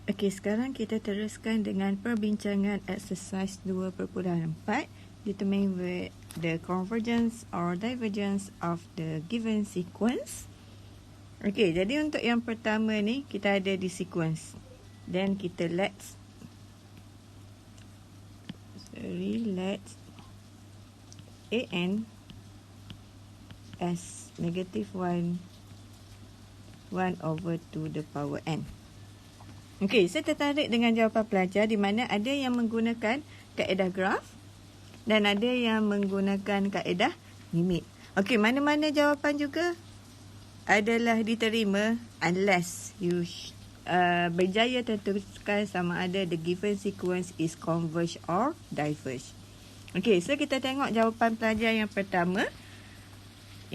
Okey, sekarang kita teruskan dengan perbincangan exercise 2.4. Determine the convergence or divergence of the given sequence. Okey, jadi untuk yang pertama ni, kita ada di sequence. Then kita let an as negative 1 over 2 the power n. Okey, saya tertarik dengan jawapan pelajar di mana ada yang menggunakan kaedah graf dan ada yang menggunakan kaedah limit. Okey, mana-mana jawapan juga adalah diterima unless you berjaya tentukan sama ada the given sequence is converge or diverge. Okey, so kita tengok jawapan pelajar yang pertama.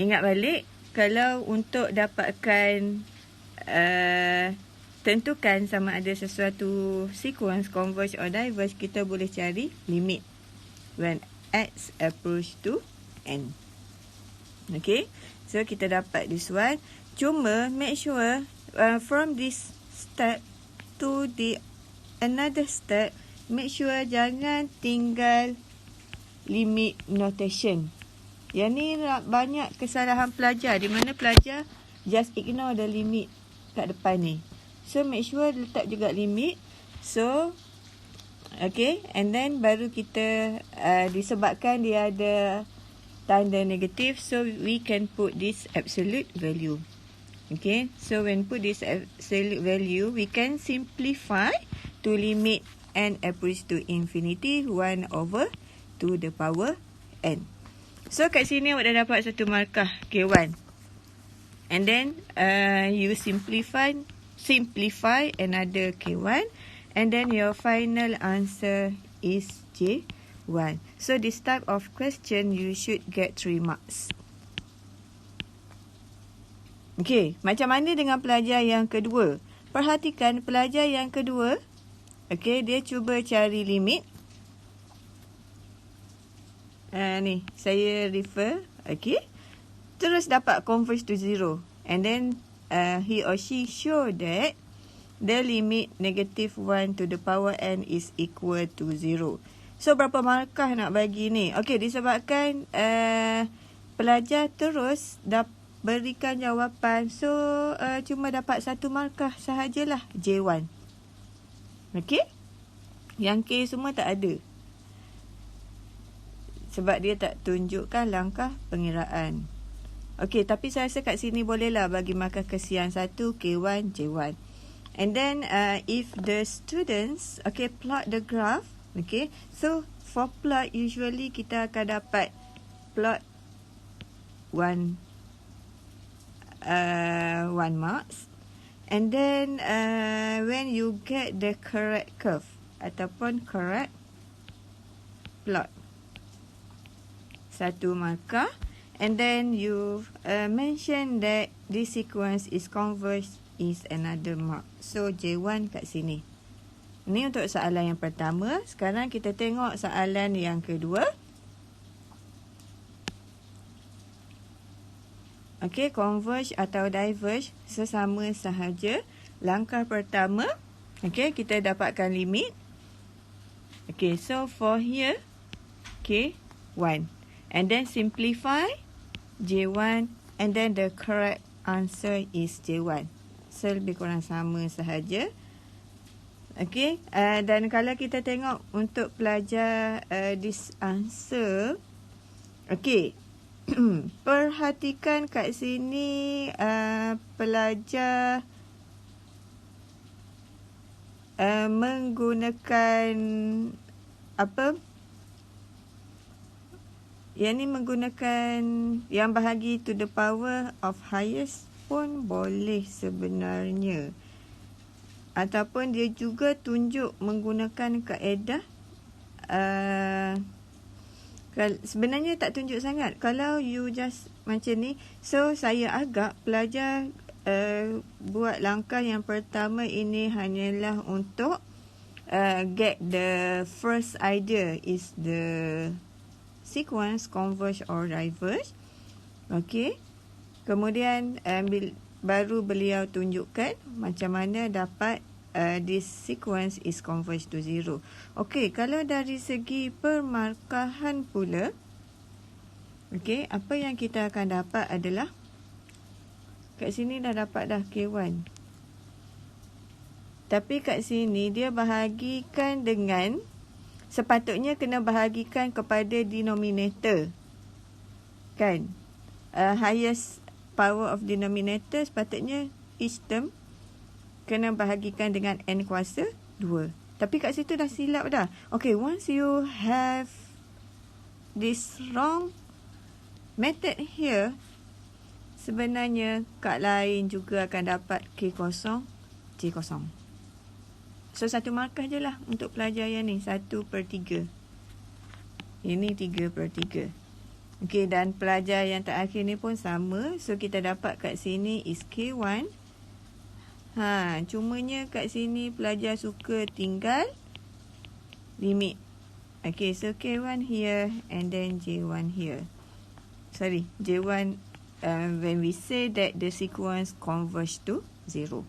Ingat balik, kalau untuk dapatkan tentukan sama ada sesuatu sequence converge or diverge, kita boleh cari limit when x approach to n. Okay, so kita dapat this one. Cuma make sure from this step to the another step, make sure jangan tinggal limit notation. Yang ni banyak kesalahan pelajar, di mana pelajar just ignore the limit kat depan ni. So make sure letak juga limit. So okay, and then baru kita disebabkan dia ada tanda negatif, so we can put this absolute value. Okay, so when put this absolute value, we can simplify to limit n approach to infinity 1 over 2 the power n. So kat sini awak dah dapat satu markah K1. And then you simplify another K1, and then your final answer is J1. So this type of question you should get 3 marks. Okay, macam mana dengan pelajar yang kedua? Perhatikan pelajar yang kedua. Okay, dia cuba cari limit. Ni, saya refer. Okay, terus dapat converge to 0. And then he or she show that the limit negative 1 to the power n is equal to 0. So, berapa markah nak bagi ni? Okey, disebabkan pelajar terus berikan jawapan. So, cuma dapat satu markah sahajalah, J1. Okey? Yang K semua tak ada. Sebab dia tak tunjukkan langkah pengiraan. Okey, tapi saya rasa kat sini bolehlah bagi markah kesian 1, K1, J1. And then if the students, okay, plot the graph, okay. So for plot, usually kita akan dapat plot 1 marks. And then when you get the correct curve ataupun correct plot, 1 markah. And then you mention that this sequence is converged is another mark. So J1 kat sini. Ini untuk soalan yang pertama. Sekarang kita tengok soalan yang kedua. Okay, converge atau diverge sesama sahaja. Langkah pertama, okay, kita dapatkan limit. Okay, so for here, okay, 1. And then simplify J1, and then the correct answer is J1. So lebih kurang sama sahaja. Okay, dan kalau kita tengok untuk pelajar this answer, okay, perhatikan kat sini pelajar menggunakan apa? Yang ni menggunakan yang bahagi to the power of highest pun boleh sebenarnya. Ataupun dia juga tunjuk menggunakan kaedah sebenarnya tak tunjuk sangat. Kalau you just macam ni, so saya agak pelajar buat langkah yang pertama ini hanyalah untuk get the first idea is the sequence converge or diverge. Okay. Kemudian baru beliau tunjukkan macam mana dapat this sequence is converge to 0. Okey, kalau dari segi permarkahan pula, okey, apa yang kita akan dapat adalah kat sini dah dapat dah K1. Tapi kat sini dia bahagikan dengan, sepatutnya kena bahagikan kepada denominator. Kan? Highest power of denominator sepatutnya each term kena bahagikan dengan n kuasa 2. Tapi kat situ dah silap dah. Okay, once you have this wrong method here, sebenarnya kat lain juga akan dapat K0, J0. So, 1 markah je lah untuk pelajar yang ni. 1/3. Ini 3/3. Okay, dan pelajar yang terakhir ni pun sama. So, kita dapat kat sini is K1. Cumanya kat sini pelajar suka tinggal limit. Okay, so K1 here and then J1 here. Sorry, J1 when we say that the sequence converge to 0.